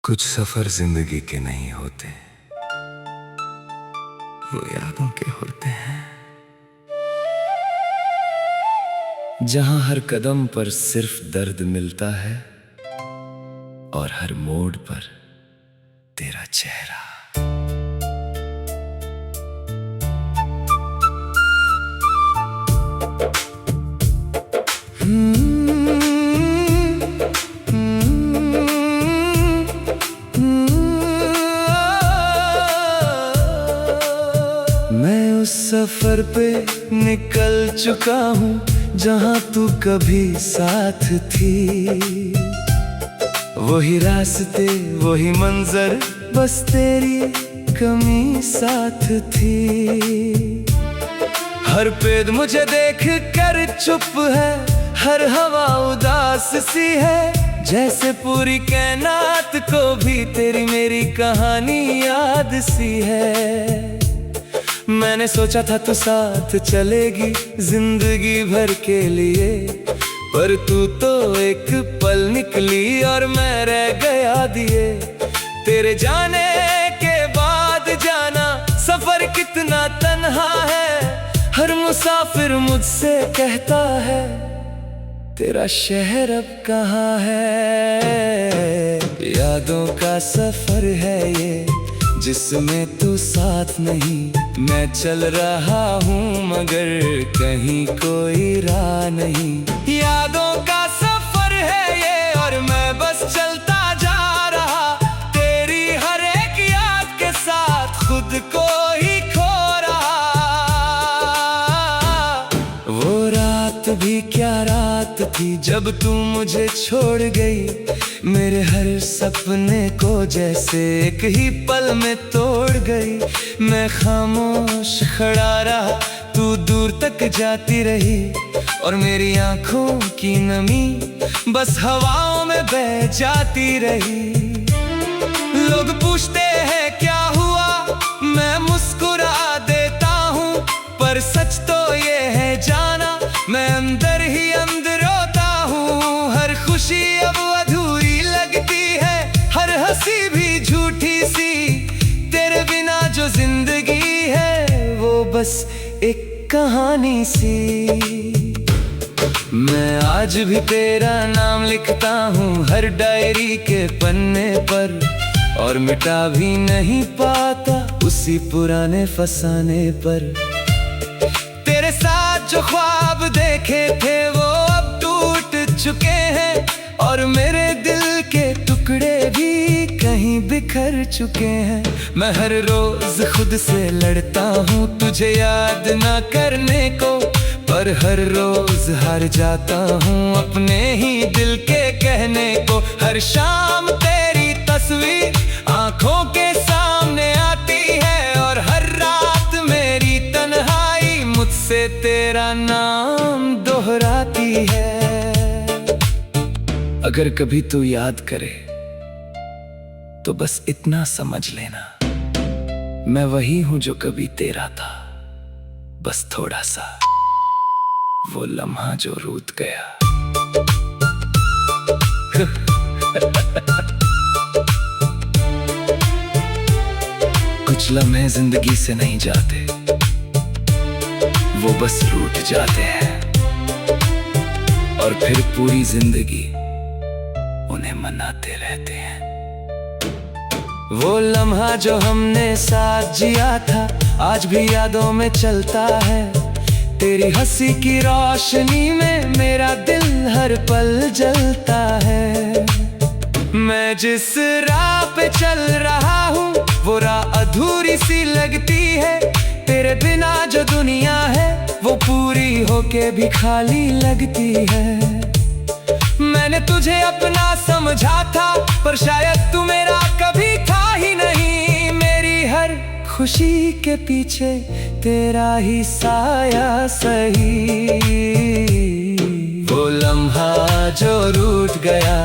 कुछ सफर जिंदगी के नहीं होते, वो यादों के होते हैं। जहां हर कदम पर सिर्फ दर्द मिलता है और हर मोड़ पर तेरा चेहरा। मैं उस सफर पे निकल चुका हूँ जहाँ तू कभी साथ थी। वही रास्ते वही मंजर, बस तेरी कमी साथ थी। हर पेड़ मुझे देख कर चुप है, हर हवा उदास सी है। जैसे पूरी कायनात को भी तेरी मेरी कहानी याद सी है। मैंने सोचा था तू साथ चलेगी जिंदगी भर के लिए, पर तू तो एक पल निकली और मैं रह गया दिए। तेरे जाने के बाद जाना सफर कितना तन्हा है। हर मुसाफिर मुझसे कहता है तेरा शहर अब कहाँ है। यादों का सफर है ये जिसमें तू साथ नहीं। मैं चल रहा हूँ मगर कहीं कोई राह नहीं। यादों का सफर है ये और मैं बस चलता जा रहा, तेरी हर एक याद के साथ खुद को ही खो रहा। वो रात भी क्या रात थी जब तू मुझे छोड़ गई। मेरे हर सपने को जैसे एक ही पल में तोड़ गई। मैं खामोश खड़ा रहा, तू दूर तक जाती रही और मेरी आंखों की नमी बस हवाओं में बह जाती रही। लोग पूछते हैं क्या हुआ, मैं मुस्कुरा देता हूँ, पर सच तो ये है जाना मैं अंदर ही अंदर रोता हूँ। हर खुशी अब अधूरी लगती है, हर हंसी भी झूठी सी। तेरे बिना जो जिंदगी है वो बस एक कहानी सी। मैं आज भी तेरा नाम लिखता हूँ हर डायरी के पन्ने पर, और मिटा भी नहीं पाता उसी पुराने फसाने पर। तेरे साथ जो ख्वाब देखे थे वो अब टूट चुके हैं, और मेरे दिल के टुकड़े भी कहीं बिखर चुके हैं। मैं हर रोज खुद से लड़ता हूँ तुझे याद ना करने को, पर हर रोज हार जाता हूँ अपने ही दिल के कहने को। हर शाम तेरी तस्वीर आंखों के सामने आती है, और हर रात मेरी तन्हाई मुझसे तेरा नाम दोहराती है। अगर कभी तू याद करे तो बस इतना समझ लेना, मैं वही हूं जो कभी तेरा था, बस थोड़ा सा वो लम्हा जो रूठ गया। कुछ लम्हे जिंदगी से नहीं जाते, वो बस रूठ जाते हैं, और फिर पूरी जिंदगी उन्हें मनाते रहते हैं। वो लम्हा जो हमने साथ जिया था आज भी यादों में चलता है। तेरी हंसी की रोशनी में मेरा दिल हर पल जलता है। मैं जिस राह पे चल रहा हूँ वो राह अधूरी सी लगती है। तेरे बिना जो दुनिया है वो पूरी होके भी खाली लगती है। मैंने तुझे अपना समझा था पर शायद तू मेरा कभी था ही नहीं। मेरी हर खुशी के पीछे तेरा ही साया सही। वो लम्हा जो रूठ गया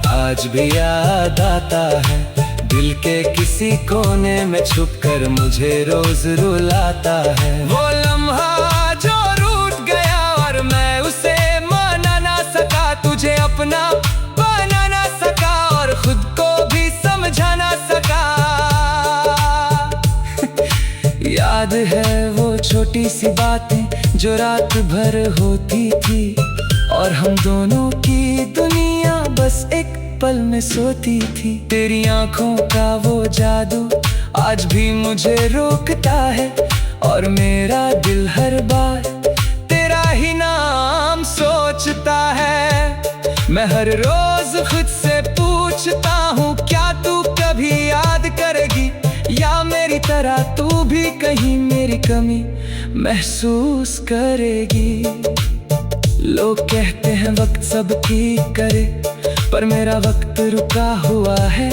आज भी याद आता है, दिल के किसी कोने में छुपकर मुझे रोज रुलाता है। वो लम्हा जो रूठ गया और मैं उसे माना ना सका, तुझे अपना बना ना सका और खुद को भी समझ याद है वो छोटी सी बातें जो रात भर होती थी, और हम दोनों की दुनिया बस एक पल में सोती थी। तेरी आंखों का वो जादू आज भी मुझे रोकता है, और मेरा दिल हर बार तेरा ही नाम सोचता है। मैं हर रोज खुद से पूछता हूँ, क्या तू कभी याद करेगी, या मेरी तरह तू भी कहीं मेरी कमी महसूस करेगी। लोग कहते हैं वक्त सब ठीक करे, पर मेरा वक्त रुका हुआ है।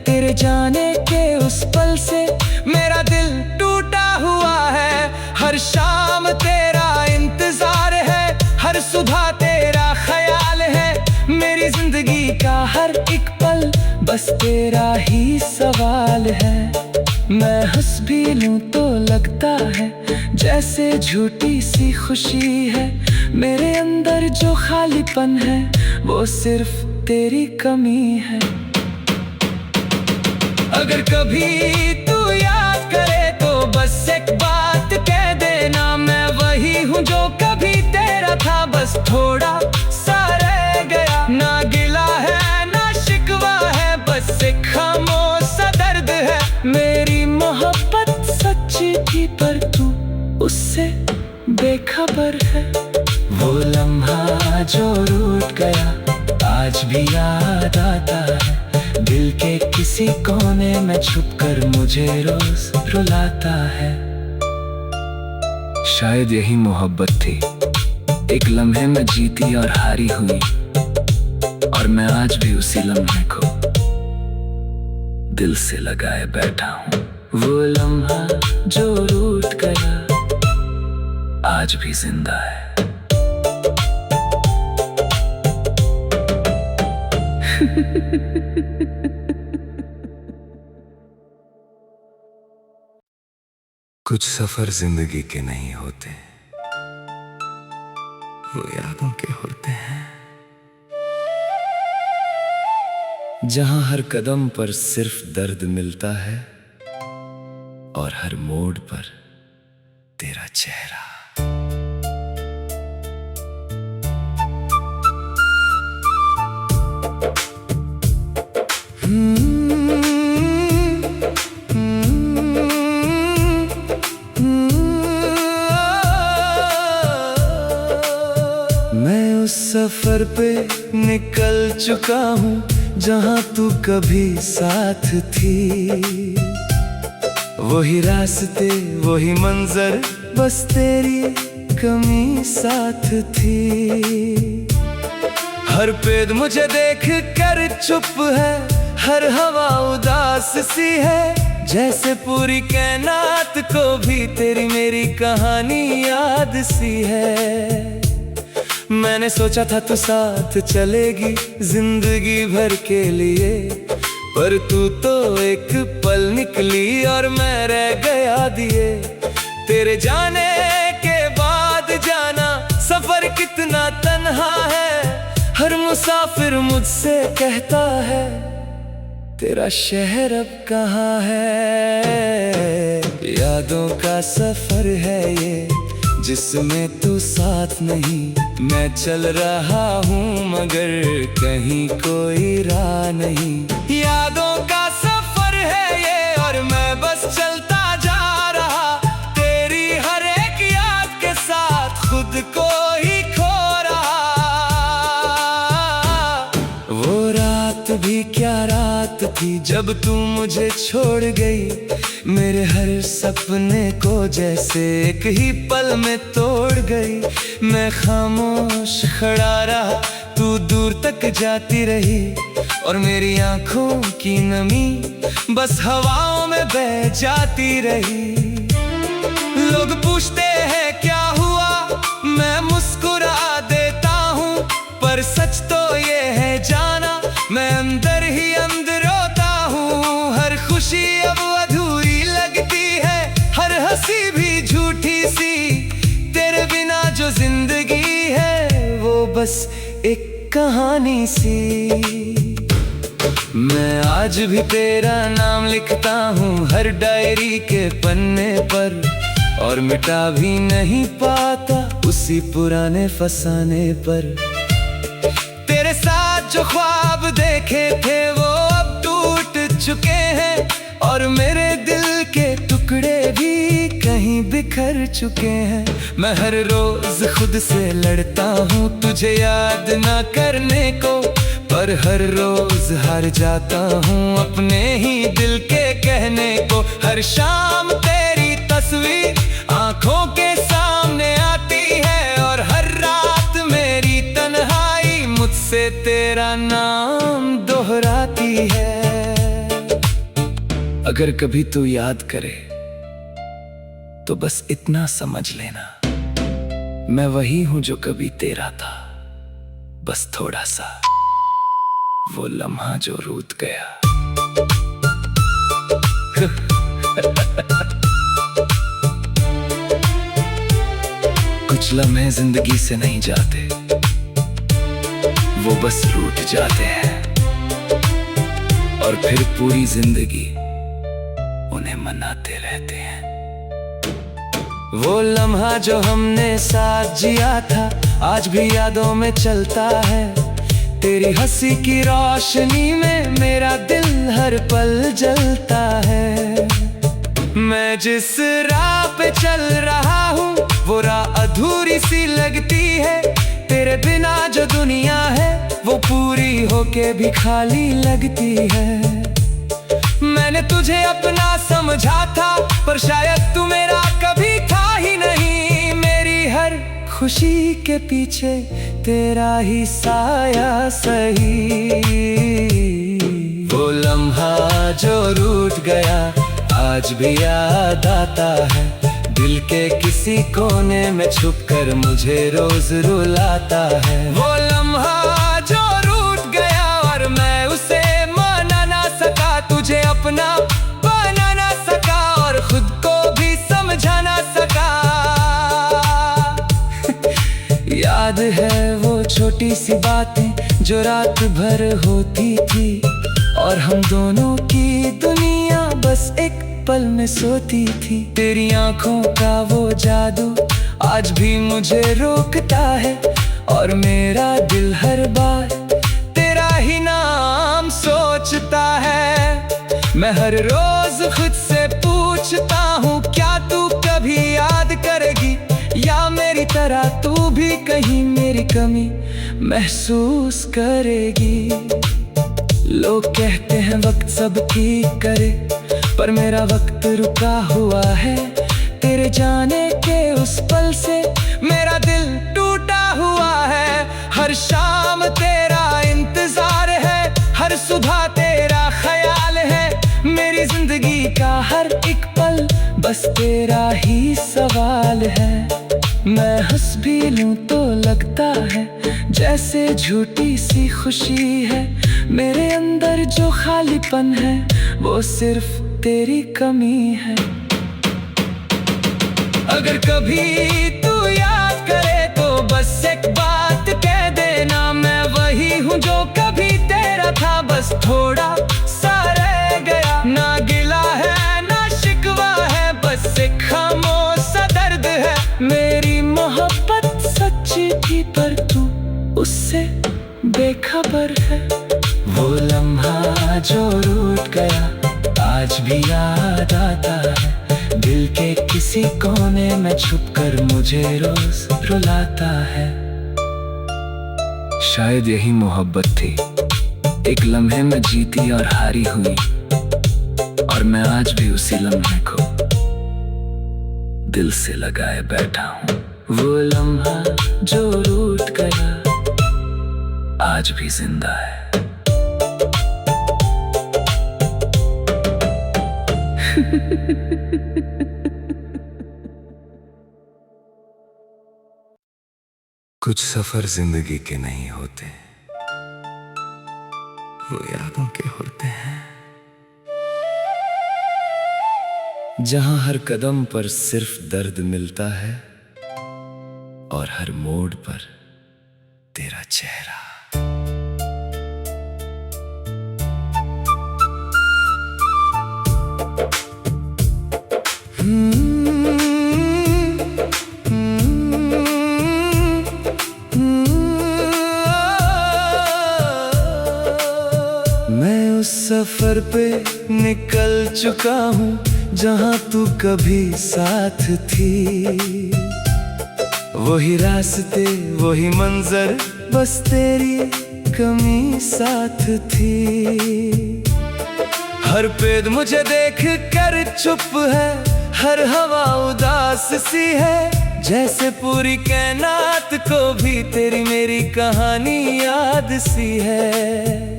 तेरे जाने के उस पल से मेरा दिल टूटा हुआ है। हर शाम तेरा इंतजार है, हर सुबह तेरा ख्याल है। मेरी जिंदगी का हर एक पल बस तेरा ही सवाल है। मैं हंस भी लूं तो लगता है जैसे झूठी सी खुशी है। मेरे अंदर जो खालीपन है वो सिर्फ तेरी कमी है। अगर कभी तू याद करे तो बस एक बात कह देना, मैं वही हूँ जो कभी तेरा था, बस थोड़ा सा रह गया। ना गिला है ना शिकवा है, बस एक खामोश सा दर्द है। मेरी मोहब्बत सच्ची थी पर तू उससे बेखबर है। वो लम्हा जो रूठ गया आज भी याद आता है। दिल के किसी कोने में छुपकर मुझे रोज रुलाता है। शायद यही मोहब्बत थी, एक लम्हे में जीती और हारी हुई, और मैं आज भी उसी लम्हे को दिल से लगाए बैठा हूँ। वो लम्हा जो रूठ गया आज भी जिंदा है। कुछ सफर जिंदगी के नहीं होते, वो यादों के होते हैं। जहां हर कदम पर सिर्फ दर्द मिलता है, और हर मोड़ पर तेरा चेहरा। मैं उस सफर पे निकल चुका हूँ जहाँ तू कभी साथ थी। वही रास्ते वही मंजर, बस तेरी कमी साथ थी। हर पेड़ मुझे देख कर चुप है, हर हवा उदास सी है। जैसे पूरी कायनात को भी तेरी मेरी कहानी याद सी है। मैंने सोचा था तू साथ चलेगी जिंदगी भर के लिए, पर तू तो एक पल निकली और मैं रह गया दिए। तेरे जाने के बाद जाना सफर कितना तन्हा है। हर मुसाफिर मुझसे कहता है तेरा शहर अब कहाँ है। यादों का सफर है ये जिसमें तू साथ नहीं। मैं चल रहा हूँ मगर कहीं कोई राह नहीं। यादों का सफर है ये और मैं बस चलता जा रहा, तेरी हर एक याद के साथ खुद को ही खो रहा। वो रात भी क्या रात थी जब तू मुझे छोड़ गई। मेरे हर सपने को जैसे एक ही पल में तोड़ गई। मैं खामोश खड़ा रहा, तू दूर तक जाती रही, और मेरी आंखों की नमी बस हवाओं में बह जाती रही। लोग पूछते हैं क्या हुआ, मैं मुस्कुरा देता हूँ, पर सच तो ये है जाना मैं अंदर ही अंदर रोता हूँ। हर खुशी अब अधूरी लगती है, हर हंसी भी झूठी सी। तेरे बिना जो जिंदगी है वो बस एक कहानी सी। मैं आज भी तेरा नाम लिखता हूँ हर डायरी के पन्ने पर। और मिटा भी नहीं पाता उसी पुराने फसाने पर। तेरे साथ जो ख्वाब देखे थे वो अब टूट चुके हैं, और मेरे दिल के टुकड़े भी कहीं बिखर चुके हैं। मैं हर रोज खुद से लड़ता हूँ तुझे याद ना करने को, पर हर रोज हार जाता हूँ अपने ही दिल के कहने को। हर शाम तेरी तस्वीर आंखों के सामने आती है, और हर रात मेरी तन्हाई मुझसे तेरा नाम दोहराती है। अगर कभी तू याद करे तो बस इतना समझ लेना, मैं वही हूं जो कभी तेरा था, बस थोड़ा सा वो लम्हा जो रूठ गया। कुछ लम्हे जिंदगी से नहीं जाते, वो बस रूठ जाते हैं, और फिर पूरी जिंदगी उन्हें मनाते रहते हैं। वो लम्हा जो हमने साथ जिया था आज भी यादों में चलता है। तेरी हंसी की रोशनी में मेरा दिल हर पल जलता है। मैं जिस राह पे चल रहा हूँ वो राह अधूरी सी लगती है। तेरे बिना जो दुनिया है वो पूरी होके भी खाली लगती है। मैंने तुझे अपना समझा था पर शायद तू मेरा कभी था ही नहीं। मेरी हर खुशी के पीछे तेरा ही साया सही। वो लम्हा जो रूठ गया आज भी याद आता है। दिल के किसी कोने में छुपकर मुझे रोज रुलाता है। वो लम्हा जो रूठ गया और मैं उसे माना ना सका। तुझे अपना बना ना सका और खुद को भी समझा ना सका। याद है वो छोटी सी बातें जो रात भर होती थी और हम दोनों की दुनिया बस एक पल में सोती थी। तेरी आंखों का वो जादू आज भी मुझे रोकता है और मेरा दिल हर बार तेरा ही नाम सोचता है। मैं हर रोज खुद से पूछता हूँ क्या तू कभी याद करेगी या मेरी तरह तू भी कहीं मेरी कमी महसूस करेगी। लोग कहते हैं वक्त सबकी करे पर मेरा वक्त रुका हुआ है। तेरे जाने के उस पल से मेरा दिल टूटा हुआ है। हर शाम तेरा इंतजार है, हर सुबह तेरा ख्याल है। मेरी जिंदगी का हर एक पल बस तेरा ही सवाल है। मैं हंस भी लूं तो लगता है जैसे झूठी सी खुशी है। मेरे अंदर जो खालीपन है वो सिर्फ तेरी कमी है। अगर कभी तू याद करे तो बस एक बात कह देना, मैं वही हूँ जो कभी तेरा था, बस थोड़ा सा रह गया। ना गिला है ना शिकवा है, बस एक खामोश सा दर्द है। मेरी मोहब्बत सच्ची थी पर तू उससे बेखबर है। वो लम्हा जो रूठ गया आज भी याद आता है। दिल के किसी कोने में छुपकर मुझे रोज रुलाता है। शायद यही मोहब्बत थी, एक लम्हे में जीती और हारी हुई, और मैं आज भी उसी लम्हे को दिल से लगाए बैठा हूँ। वो लम्हा जो रूठ गया आज भी जिंदा है। कुछ सफर जिंदगी के नहीं होते, वो यादों के होते हैं। जहां हर कदम पर सिर्फ दर्द मिलता है और हर मोड़ पर तेरा चेहरा। उस सफर पे निकल चुका हूँ जहाँ तू कभी साथ थी। वही रास्ते वही मंजर, बस तेरी कमी साथ थी। हर पेड़ मुझे देख कर चुप है, हर हवा उदास सी है, जैसे पूरी कायनात को भी तेरी मेरी कहानी याद सी है।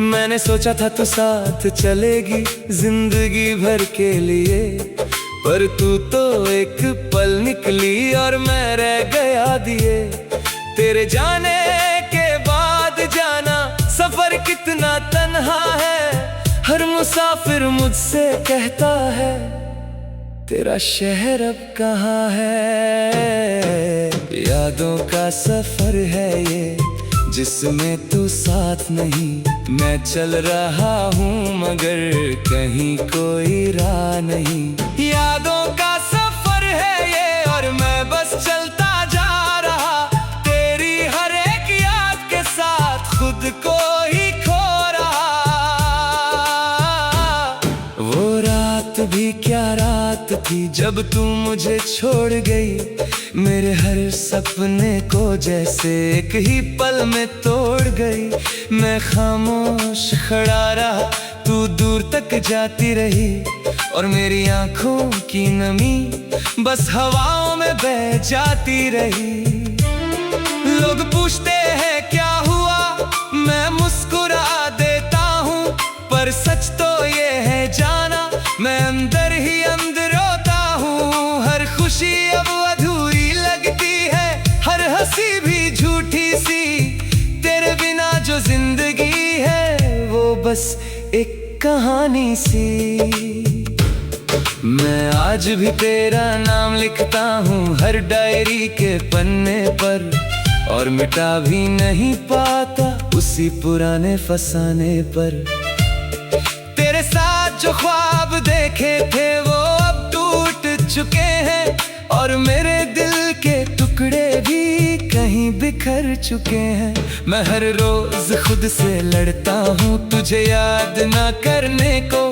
मैंने सोचा था तू साथ चलेगी जिंदगी भर के लिए, पर तू तो एक पल निकली और मैं रह गया दिए। तेरे जाने के बाद जाना सफर कितना तन्हा है, हर मुसाफिर मुझसे कहता है तेरा शहर अब कहाँ है। यादों का सफर है ये जिसमें तू साथ नहीं। मैं चल रहा हूँ मगर कहीं कोई राह नहीं। यादों का सफर है ये और मैं बस चलता जा रहा, तेरी हर एक याद के साथ खुद को ही खो रहा। वो रात भी क्या रात थी जब तू मुझे छोड़ गई, मेरे हर सपने को जैसे एक ही पल में तोड़ गई। मैं खामोश खड़ा रहा, तू दूर तक जाती रही और मेरी आंखों की नमी बस हवाओं में बह जाती रही। लोग पूछते हैं क्या हुआ, मैं मुस्कुरा देता हूँ, पर सच तो ये है जाना मैं अंदर ही अंदर रोता हूँ। हर खुशी अब अधूरी लगती है, हर हंसी भी झूठी सी, तेरे बिना जो जिंदगी है वो बस एक कहानी सी। मैं आज भी तेरा नाम लिखता हूँ हर डायरी के पन्ने पर, और मिटा भी नहीं पाता उसी पुराने फसाने पर। तेरे साथ जो ख्वाब देखे थे वो अब टूट चुके हैं, और मेरे दिल के टुकड़े भी कहीं बिखर चुके हैं। मैं हर रोज खुद से लड़ता हूँ तुझे याद ना करने को,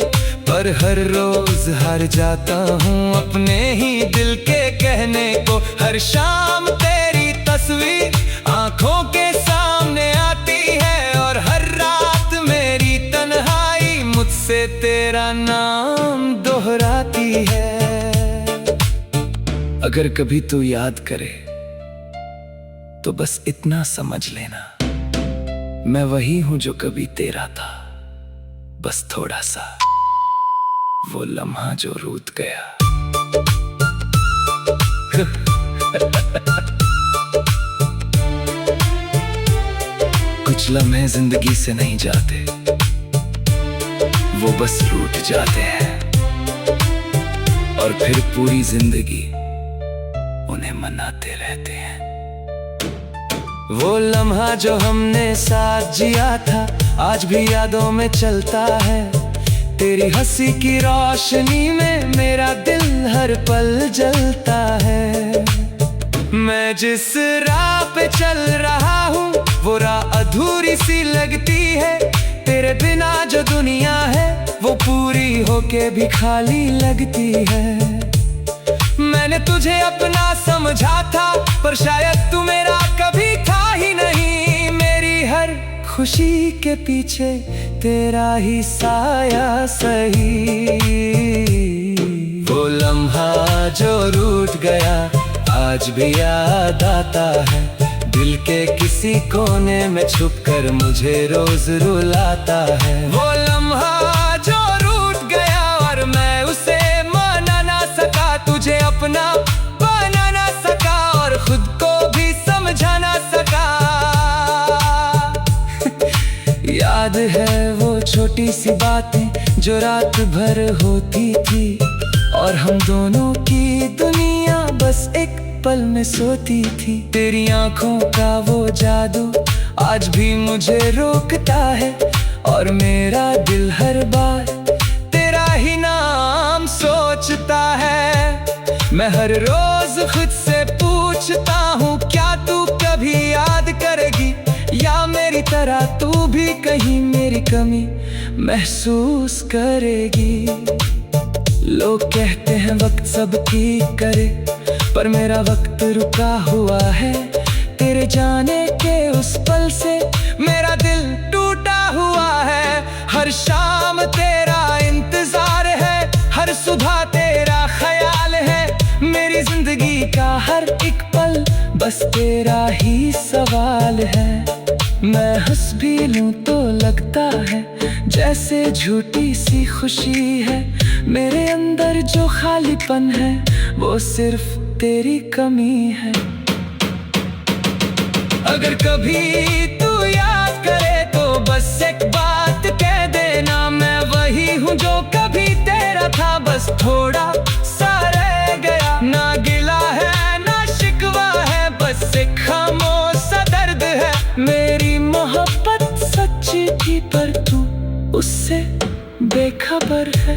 पर हर रोज हार जाता हूँ अपने ही दिल के कहने को। हर शाम तेरी तस्वीर आंखों के सामने आती है, और हर रात मेरी तन्हाई मुझसे तेरा नाम दोहराती है। अगर कभी तू याद करे तो बस इतना समझ लेना, मैं वही हूं जो कभी तेरा था, बस थोड़ा सा वो लम्हा जो रूठ गया। कुछ लम्हे जिंदगी से नहीं जाते, वो बस रूठ जाते हैं, और फिर पूरी जिंदगी उन्हें मनाते रहते हैं। वो लम्हा जो हमने साथ जिया था आज भी यादों में चलता है, तेरी हंसी की रोशनी में मेरा दिल हर पल जलता है। मैं जिस राह पे चल रहा हूँ वो राह अधूरी सी लगती है, तेरे बिना जो दुनिया है वो पूरी होके भी खाली लगती है। मैंने तुझे अपना समझा था पर शायद तू मेरा कभी था ही नहीं। मेरी हर खुशी के पीछे तेरा ही साया सही। वो लम्हा जो रूठ गया आज भी याद आता है, दिल के किसी कोने में छुपकर मुझे रोज रुलाता है। वो लम्हा जो रूठ गया और मैं उसे मना ना सका, तुझे अपना बना ना सका और खुद को भी समझा ना सका। याद है वो छोटी सी बातें जो रात भर होती थी, और हम दोनों की दुनिया बस एक पल में सोती थी। तेरी आंखों का वो जादू आज भी मुझे रोकता है, और मेरा दिल हर बार तेरा ही नाम सोचता है। मैं हर रोज खुद से पूछता हूँ क्या तू कभी याद करेगी, या मेरी तरह तू भी कहीं मेरी कमी महसूस करेगी। लोग कहते हैं वक्त सब ठीक करे, पर मेरा वक्त रुका हुआ है। तेरे जाने के उस पल से मेरा दिल टूटा हुआ है। हर शाम तेरा इंतजार है, हर सुबह तेरा ख्याल है। मेरी जिंदगी का हर एक पल बस तेरा ही सवाल है। मैं हंस भी लूं तो लगता है जैसे झूठी सी खुशी है। मेरे अंदर जो खालीपन है वो सिर्फ तेरी कमी है। अगर कभी तू याद करे तो बस एक बात कह देना, मैं वही हूँ जो कभी तेरा था, बस थोड़ा सा रह गया। ना गिला है ना शिकवा है, बस एक खामोश सा दर्द है। मेरी मोहब्बत सच्ची थी पर तू उससे बेखबर है।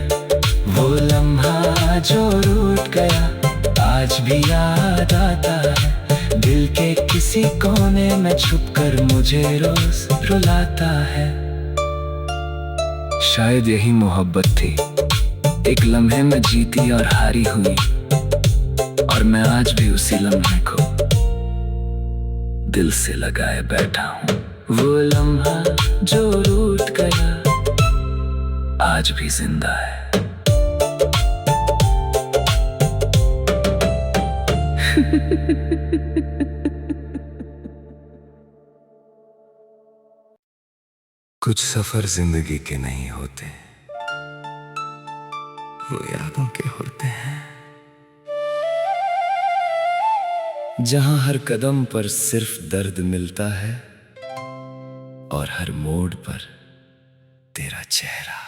वो लम्हा जो रूठ गया आज भी याद आता है। दिल के किसी कोने में छुपकर मुझे रोज रुलाता है। शायद यही मोहब्बत थी, एक लम्हे में जीती और हारी हुई, और मैं आज भी उसी लम्हे को दिल से लगाए बैठा हूँ। वो लम्हा जो रूठ गया आज भी जिंदा है। कुछ सफर जिंदगी के नहीं होते, वो यादों के होते हैं। जहां हर कदम पर सिर्फ दर्द मिलता है और हर मोड़ पर तेरा चेहरा।